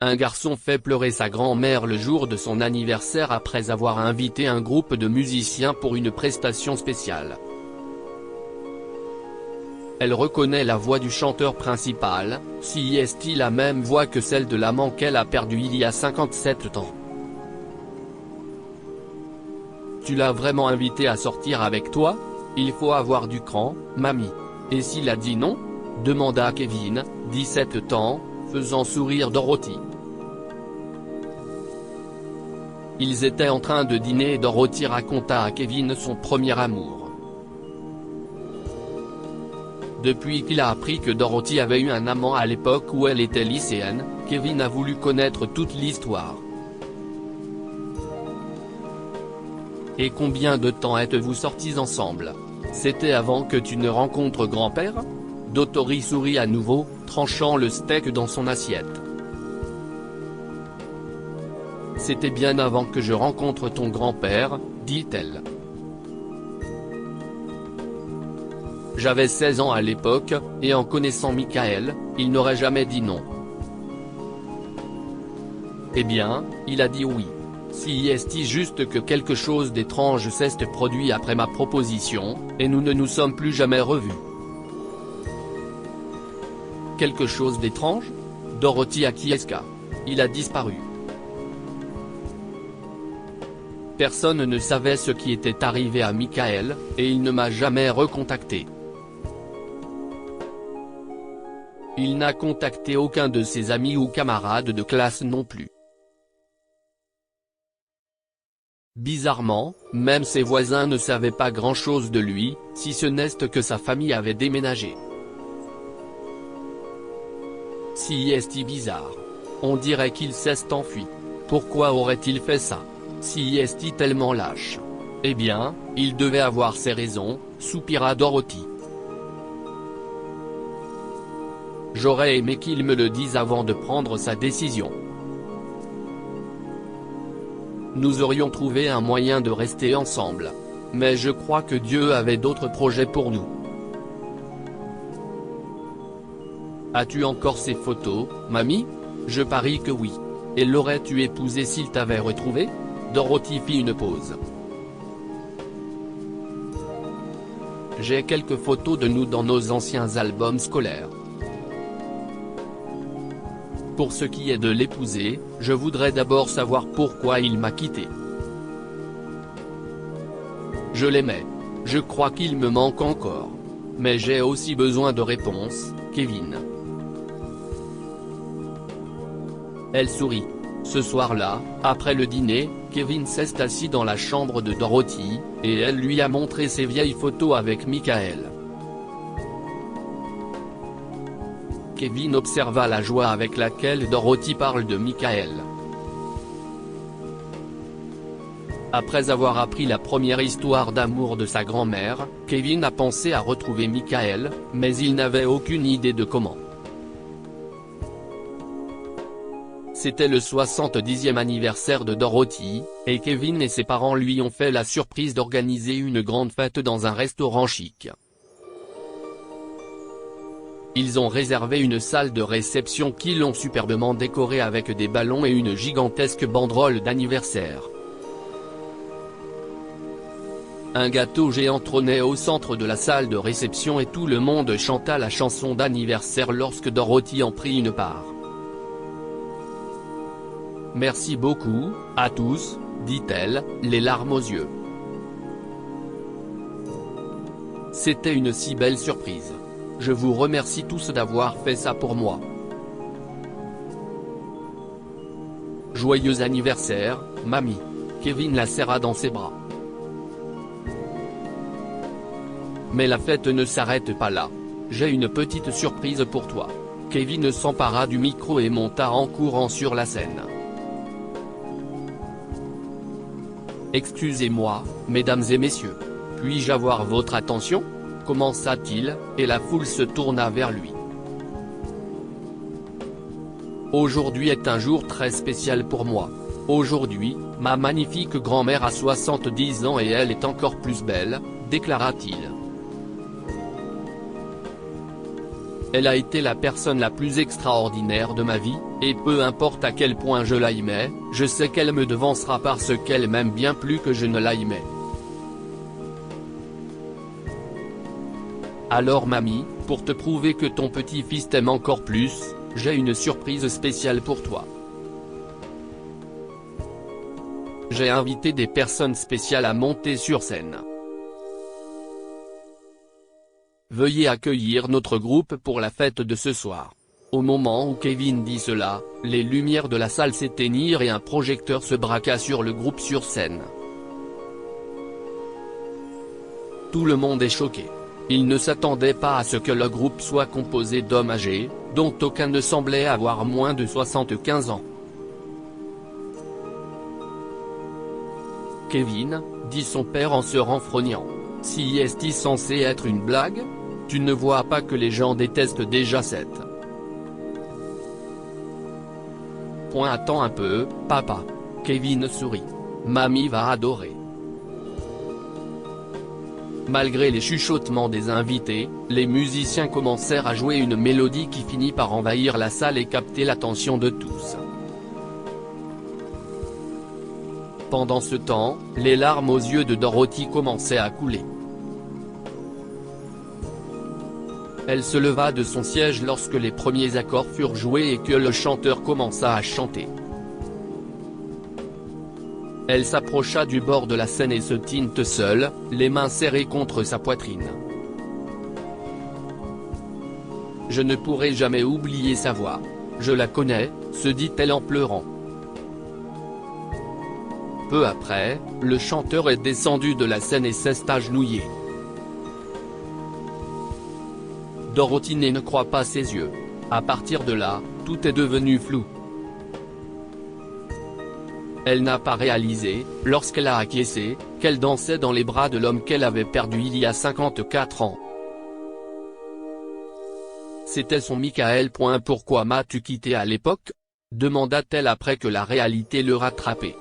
Un garçon fait pleurer sa grand-mère le jour de son anniversaire après avoir invité un groupe de musiciens pour une prestation spéciale. Elle reconnaît la voix du chanteur principal, si est-il la même voix que celle de l'amant qu'elle a perdu il y a 57 ans. Tu l'as vraiment invité à sortir avec toi? Il faut avoir du cran, mamie. Et s'il a dit non? Demanda Kevin, 17 ans, faisant sourire Dorothy. Ils étaient en train de dîner et Dorothy raconta à Kevin son premier amour. Depuis qu'il a appris que Dorothy avait eu un amant à l'époque où elle était lycéenne, Kevin a voulu connaître toute l'histoire. Et combien de temps êtes-vous sortis ensemble? C'était avant que tu ne rencontres grand-père? Dorothy sourit à nouveau, tranchant le steak dans son assiette. C'était bien avant que je rencontre ton grand-père, dit-elle. J'avais 16 ans à l'époque, et en connaissant Michael, il n'aurait jamais dit non. Eh bien, il a dit oui. Si est-il juste que quelque chose d'étrange s'est produit après ma proposition, et nous ne nous sommes plus jamais revus. Quelque chose d'étrange? Dorothy acquiesça. Il a disparu. Personne ne savait ce qui était arrivé à Michael, et il ne m'a jamais recontacté. Il n'a contacté aucun de ses amis ou camarades de classe non plus. Bizarrement, même ses voisins ne savaient pas grand-chose de lui, si ce n'est que sa famille avait déménagé. Si est-il bizarre. On dirait qu'il s'est enfui. Pourquoi aurait-il fait ça? Si est-il tellement lâche. Eh bien, il devait avoir ses raisons, soupira Dorothy. J'aurais aimé qu'il me le dise avant de prendre sa décision. Nous aurions trouvé un moyen de rester ensemble. Mais je crois que Dieu avait d'autres projets pour nous. As-tu encore ces photos, mamie? Je parie que oui. Et l'aurais-tu épousé s'il t'avait retrouvé? Dorothy fit une pause. J'ai quelques photos de nous dans nos anciens albums scolaires. Pour ce qui est de l'épouser, je voudrais d'abord savoir pourquoi il m'a quitté. Je l'aimais. Je crois qu'il me manque encore. Mais j'ai aussi besoin de réponses, Kevin. Elle sourit. Ce soir-là, après le dîner, Kevin s'est assis dans la chambre de Dorothy, et elle lui a montré ses vieilles photos avec Michael. Kevin observa la joie avec laquelle Dorothy parle de Michael. Après avoir appris la première histoire d'amour de sa grand-mère, Kevin a pensé à retrouver Michael, mais il n'avait aucune idée de comment. C'était le 70e anniversaire de Dorothy, et Kevin et ses parents lui ont fait la surprise d'organiser une grande fête dans un restaurant chic. Ils ont réservé une salle de réception qu'ils ont superbement décorée avec des ballons et une gigantesque banderole d'anniversaire. Un gâteau géant trônait au centre de la salle de réception et tout le monde chanta la chanson d'anniversaire lorsque Dorothy en prit une part. Merci beaucoup, à tous, dit-elle, les larmes aux yeux. C'était une si belle surprise. Je vous remercie tous d'avoir fait ça pour moi. Joyeux anniversaire, mamie. Kevin la serra dans ses bras. Mais la fête ne s'arrête pas là. J'ai une petite surprise pour toi. Kevin s'empara du micro et monta en courant sur la scène. Excusez-moi, mesdames et messieurs. Puis-je avoir votre attention? Commença-t-il, et la foule se tourna vers lui. Aujourd'hui est un jour très spécial pour moi. Aujourd'hui, ma magnifique grand-mère a 70 ans et elle est encore plus belle, déclara-t-il. Elle a été la personne la plus extraordinaire de ma vie, et peu importe à quel point je l'aimais, je sais qu'elle me devancera parce qu'elle m'aime bien plus que je ne l'aimais. Alors mamie, pour te prouver que ton petit-fils t'aime encore plus, j'ai une surprise spéciale pour toi. J'ai invité des personnes spéciales à monter sur scène. Veuillez accueillir notre groupe pour la fête de ce soir. Au moment où Kevin dit cela, les lumières de la salle s'éteignirent et un projecteur se braqua sur le groupe sur scène. Tout le monde est choqué. Ils ne s'attendaient pas à ce que le groupe soit composé d'hommes âgés, dont aucun ne semblait avoir moins de 75 ans. Kevin, dit son père en se renfrognant. Si est-il censé être une blague? Tu ne vois pas que les gens détestent déjà cette. Attends un peu, papa. Kevin sourit. Mamie va adorer. Malgré les chuchotements des invités, les musiciens commencèrent à jouer une mélodie qui finit par envahir la salle et capter l'attention de tous. Pendant ce temps, les larmes aux yeux de Dorothy commençaient à couler. Elle se leva de son siège lorsque les premiers accords furent joués et que le chanteur commença à chanter. Elle s'approcha du bord de la scène et se tint seule, les mains serrées contre sa poitrine. Je ne pourrai jamais oublier sa voix. Je la connais, se dit-elle en pleurant. Peu après, le chanteur est descendu de la scène et s'est agenouillé. Dorothy ne croit pas ses yeux. À partir de là, tout est devenu flou. Elle n'a pas réalisé, lorsqu'elle a acquiescé, qu'elle dansait dans les bras de l'homme qu'elle avait perdu il y a 54 ans. C'était son Michael. Pourquoi m'as-tu quitté à l'époque? Demanda-t-elle après que la réalité le rattrapait.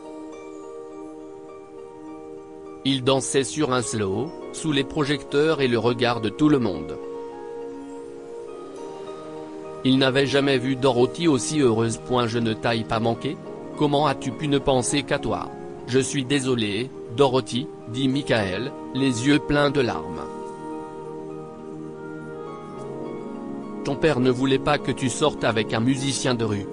Il dansait sur un slow, sous les projecteurs et le regard de tout le monde. Il n'avait jamais vu Dorothy aussi heureuse. Je ne t'ai pas manqué? Comment as-tu pu ne penser qu'à toi? Je suis désolé, Dorothy, dit Michael, les yeux pleins de larmes. Ton père ne voulait pas que tu sortes avec un musicien de rue.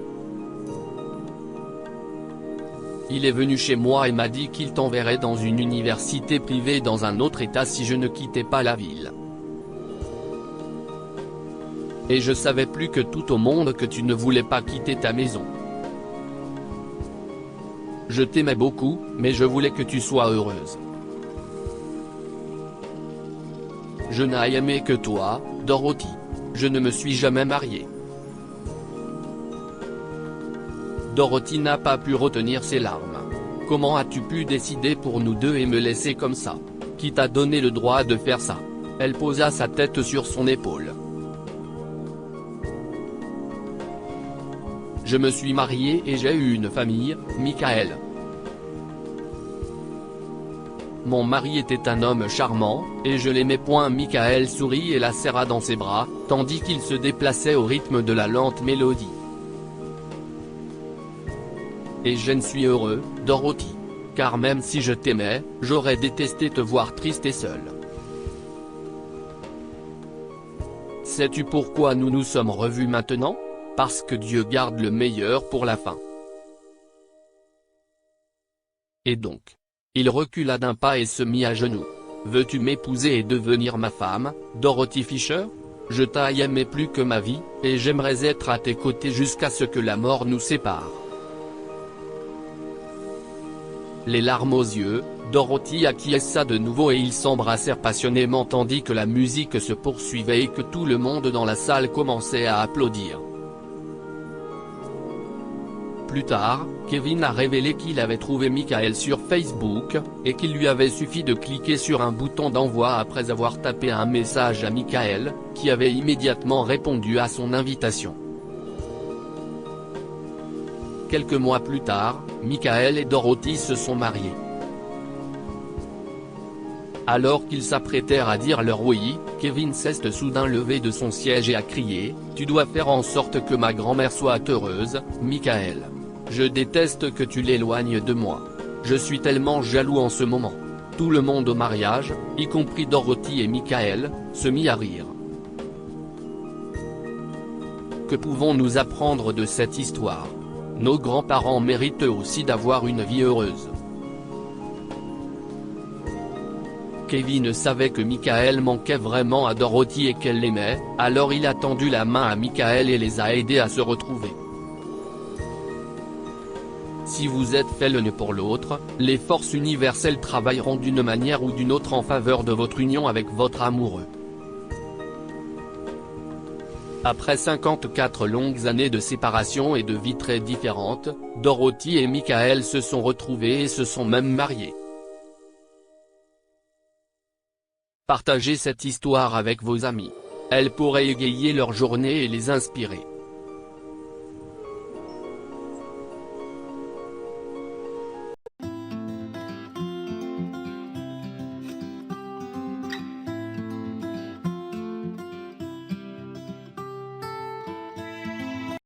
Il est venu chez moi et m'a dit qu'il t'enverrait dans une université privée dans un autre état si je ne quittais pas la ville. Et je savais plus que tout au monde que tu ne voulais pas quitter ta maison. Je t'aimais beaucoup, mais je voulais que tu sois heureuse. Je n'ai aimé que toi, Dorothy. Je ne me suis jamais mariée. Dorothy n'a pas pu retenir ses larmes. Comment as-tu pu décider pour nous deux et me laisser comme ça? Qui t'a donné le droit de faire ça? Elle posa sa tête sur son épaule. Je me suis mariée et j'ai eu une famille, Michael. Mon mari était un homme charmant, et je l'aimais. Michael sourit et la serra dans ses bras, tandis qu'il se déplaçait au rythme de la lente mélodie. Et je ne suis heureux, Dorothy. Car même si je t'aimais, j'aurais détesté te voir triste et seule. Sais-tu pourquoi nous nous sommes revus maintenant? Parce que Dieu garde le meilleur pour la fin. Et donc. Il recula d'un pas et se mit à genoux. Veux-tu m'épouser et devenir ma femme, Dorothy Fisher? Je t'ai aimé plus que ma vie, et j'aimerais être à tes côtés jusqu'à ce que la mort nous sépare. Les larmes aux yeux, Dorothy acquiesça de nouveau et ils s'embrassèrent passionnément tandis que la musique se poursuivait et que tout le monde dans la salle commençait à applaudir. Plus tard, Kevin a révélé qu'il avait trouvé Michael sur Facebook, et qu'il lui avait suffi de cliquer sur un bouton d'envoi après avoir tapé un message à Michael, qui avait immédiatement répondu à son invitation. Quelques mois plus tard, Michael et Dorothy se sont mariés. Alors qu'ils s'apprêtèrent à dire leur oui, Kevin s'est soudain levé de son siège et a crié « Tu dois faire en sorte que ma grand-mère soit heureuse, Michael. Je déteste que tu l'éloignes de moi. Je suis tellement jaloux en ce moment. » Tout le monde au mariage, y compris Dorothy et Michael, se mit à rire. Que pouvons-nous apprendre de cette histoire? Nos grands-parents méritent aussi d'avoir une vie heureuse. Kevin savait que Michael manquait vraiment à Dorothy et qu'elle l'aimait, alors il a tendu la main à Michael et les a aidés à se retrouver. Si vous êtes fait l'un pour l'autre, les forces universelles travailleront d'une manière ou d'une autre en faveur de votre union avec votre amoureux. Après 54 longues années de séparation et de vie très différentes, Dorothy et Michael se sont retrouvés et se sont même mariés. Partagez cette histoire avec vos amis. Elle pourrait égayer leur journée et les inspirer.